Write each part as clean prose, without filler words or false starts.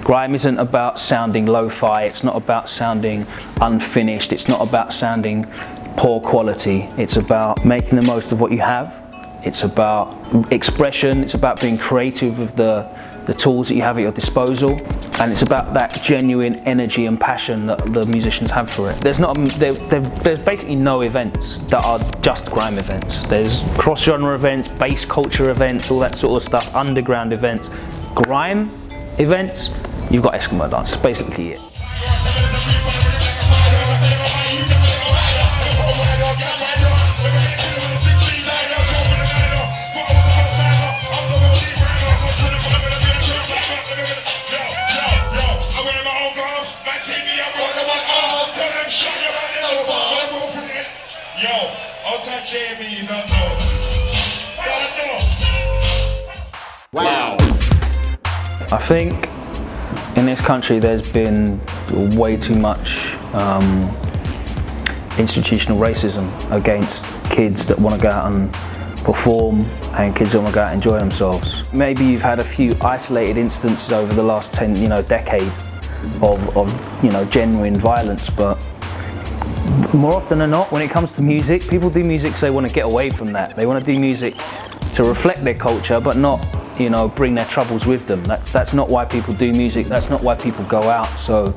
Grime isn't about sounding lo-fi, it's not about sounding unfinished, it's not about sounding poor quality. It's about making the most of what you have. It's about expression, it's about being creative with the tools that you have at your disposal, and it's about that genuine energy and passion that the musicians have for it. There's basically no events that are just grime events. There's cross-genre events, bass culture events, all that sort of stuff, underground events. Grime events, you've got Eskimo Dance, that's basically it. Wow. I think in this country there's been way too much institutional racism against kids that want to go out and perform and kids that want to go out and enjoy themselves. Maybe you've had a few isolated instances over the last decade of genuine violence, but more often than not, when it comes to music, people do music because they want to get away from that. They want to do music to reflect their culture, but not, bring their troubles with them. That's not why people do music. That's not why people go out. So,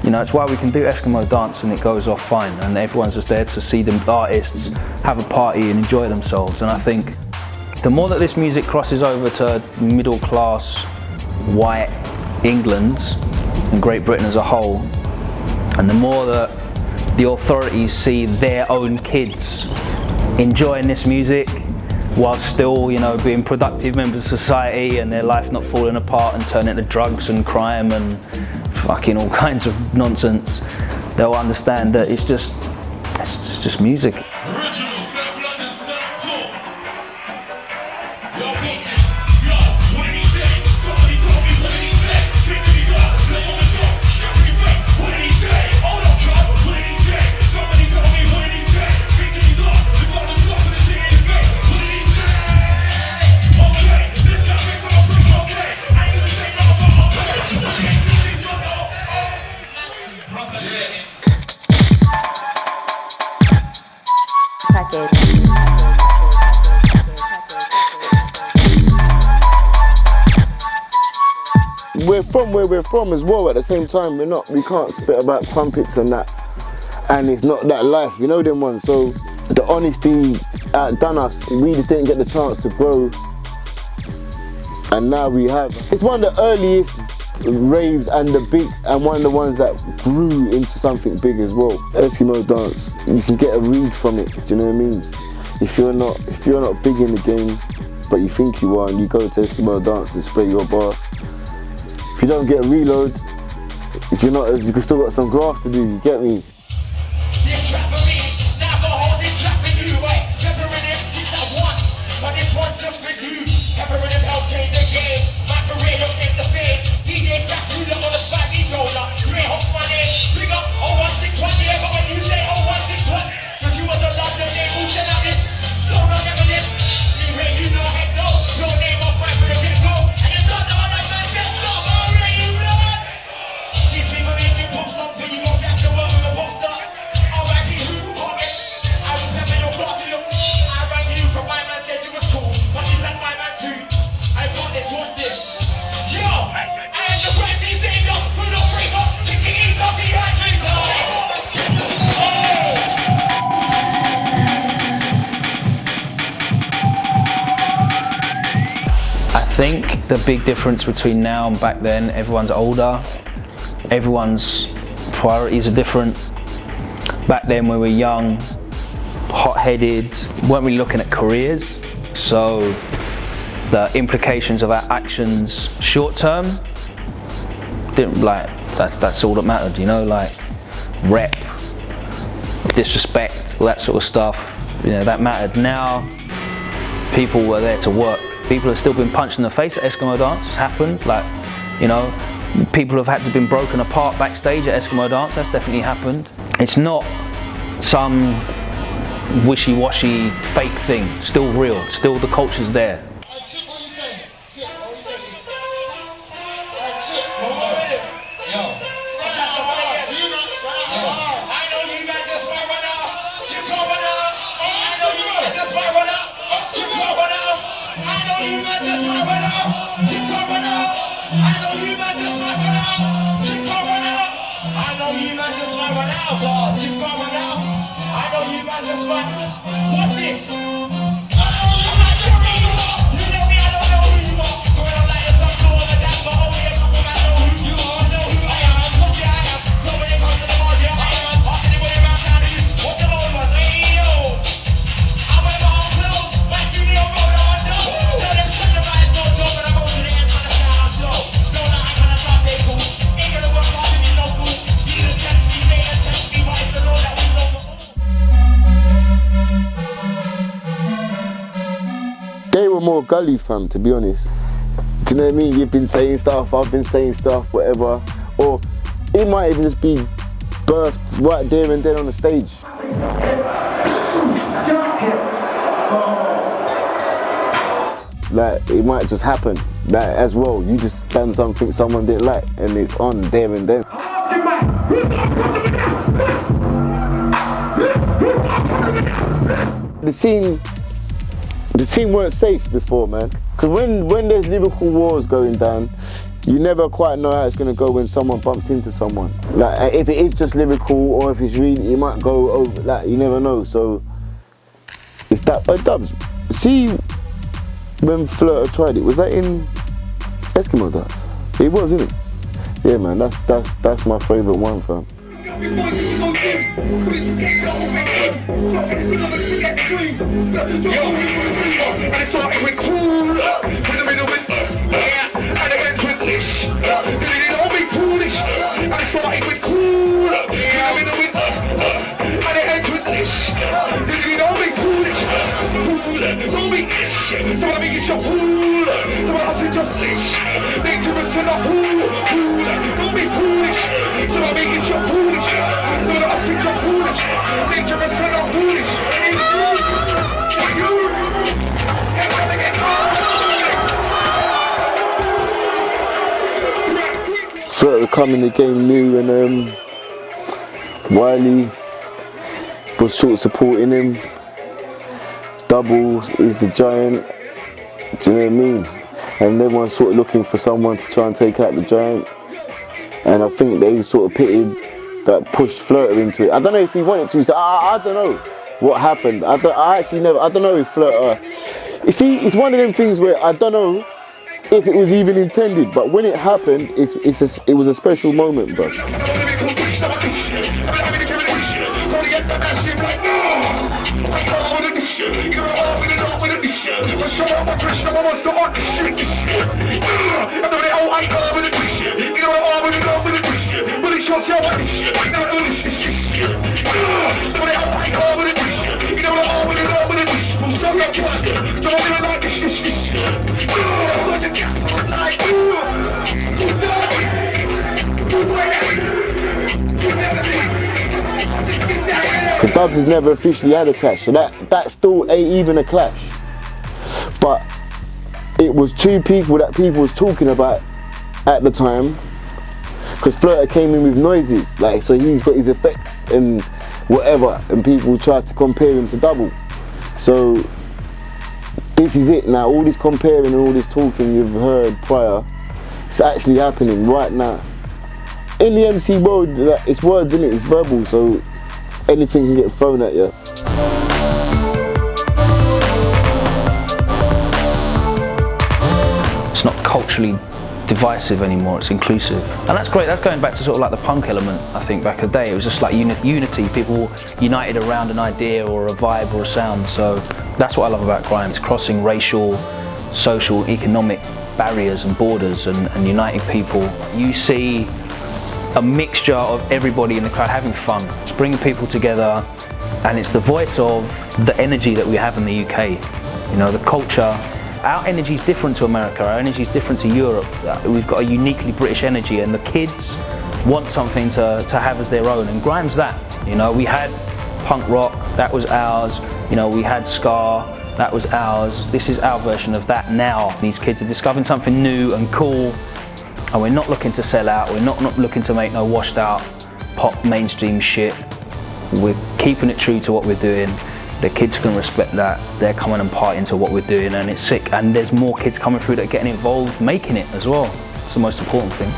it's why we can do Eskimo Dance and it goes off fine, and everyone's just there to see the artists have a party and enjoy themselves. And I think the more that this music crosses over to middle class, white England and Great Britain as a whole, and the more that the authorities see their own kids enjoying this music while still, being productive members of society and their life not falling apart and turning to drugs and crime and fucking all kinds of nonsense, they'll understand that it's just music. We're from where we're from as well. At the same time, we can't spit about crumpets and that, and it's not that life, them ones. So the honesty outdone us. We just didn't get the chance to grow, and now we have. It's one of the earliest raves and one of the ones that grew into something big as well. Eskimo Dance, you can get a read from it. Do you know what I mean? If you're not big in the game, but you think you are, and you go to Eskimo Dance and spray your bar, if you don't get a reload, you can still got some graft to do. You get me? This trap for me, now go hold this trap for you, right? Pepper and M6 at once, but this one's just for you. Pepper and help change the game. My parade don't get the fade. DJ's got through them on the spot, me roller. You ain't hope my name. Big up 0161, yeah, but when you say 0161, cause you was a London name who sent out this song on never live. Anyway, you know heck no, your name up right for the get-go. And you don't know what I'm Manchester. Something you gon' catch the world with a pop star. R.I.P. who caught it? I will tell your party. I rang you, but my man said you was cool. But you said my man too. I got this, what's this? Yo, I am the crazy savior. Put up, break up, chicken eater, dehydrator. I think the big difference between now and back then, everyone's older. Everyone's priorities are different. Back then we were young, hot-headed, weren't really looking at careers, so the implications of our actions short-term didn't, that's all that mattered, like rep, disrespect, all that sort of stuff, that mattered. Now people were there to work. People have still been punched in the face at Eskimo Dance. It's happened, people have had to been broken apart backstage at Eskimo Dance. That's definitely happened. It's not some wishy-washy fake thing. Still real. Still the culture's there. What you saying? What you saying? now, boss. You going now? I know you man just went. What's this? I'm not sure who you are. You know me, I don't know who you are. Going on like there's some sort of a dance, but only a couple man know who you are. I know who I am. Look, yeah, I am. So when it comes to the ball, yeah, I am. Passing it with him around town. What's the old one? Hey, yo. I'm wearing my own clothes. My studio road, I'm on dough. Tell them shut your eyes, no joke, but I'm going to the end of the sound show. No, nah, I'm gonna drop they cool. Ain't gonna work hard to be no fool. Jesus tempts me, Satan tempts me, why is the Lord that we know? They were more gully, fam, to be honest. Do you know what I mean? You've been saying stuff, I've been saying stuff, whatever. Or it might even just be birthed right there and then on the stage. Like, it might just happen, like, as well. You just done something someone didn't like, and it's on there and then. The scene weren't safe before, man. Because when there's lyrical wars going down, you never quite know how it's going to go when someone bumps into someone. Like, if it is just lyrical, or if it's really, it might go over, like, you never know. So, it's that, Dubs, see, when Flirter tried it, was that in Eskimo Dance? It was, isn't it? Yeah, man, that's my favourite one, fam. I started with cool, with the middle with yeah, and the ends with this. Did it all be foolish? I started with cool, with the middle with and the ends with this. Did it all be foolish? Fool, don't be this. Someone I make it your fool. Someone else is just this. Dangerous and a fool. Fool, don't be foolish. Someone I make it your foolish. Someone else is your foolish. Dangerous and a foolish. Flirter come in the game new, and Wiley was sort of supporting him. Double is the giant, do you know what I mean? And everyone's sort of looking for someone to try and take out the giant. And I think they sort of pitted that, pushed Flirter into it. I don't know if he wanted to, so I don't know what happened. I don't know if Flirter, you see, it's one of them things where I don't know if it was even intended, but when it happened, it was a special moment, bro. The Dubs has never officially had a clash, so that still ain't even a clash. But it was two people that people was talking about at the time, because Flirter came in with noises, like, so he's got his effects and whatever, and people tried to compare him to Double. So this is it now. All this comparing and all this talking you've heard prior, it's actually happening right now. In the MC world, it's words, isn't it? It's verbal, so anything can get thrown at you. It's not culturally divisive anymore, it's inclusive. And that's great, that's going back to sort of like the punk element, I think, back in the day. It was just like unity, people united around an idea or a vibe or a sound. So that's what I love about grime. It's crossing racial, social, economic barriers and borders and uniting people. You see a mixture of everybody in the crowd having fun. It's bringing people together, and it's the voice of the energy that we have in the UK. You know, the culture. Our energy is different to America, our energy is different to Europe. We've got a uniquely British energy, and the kids want something to have as their own, and grime's that. You know, we had punk rock, that was ours. You know, we had ska, that was ours. This is our version of that now. These kids are discovering something new and cool, and we're not looking to sell out, we're not looking to make no washed out pop mainstream shit. We're keeping it true to what we're doing. The kids can respect that. They're coming and partying to what we're doing, and it's sick. And there's more kids coming through that are getting involved, making it as well. It's the most important thing.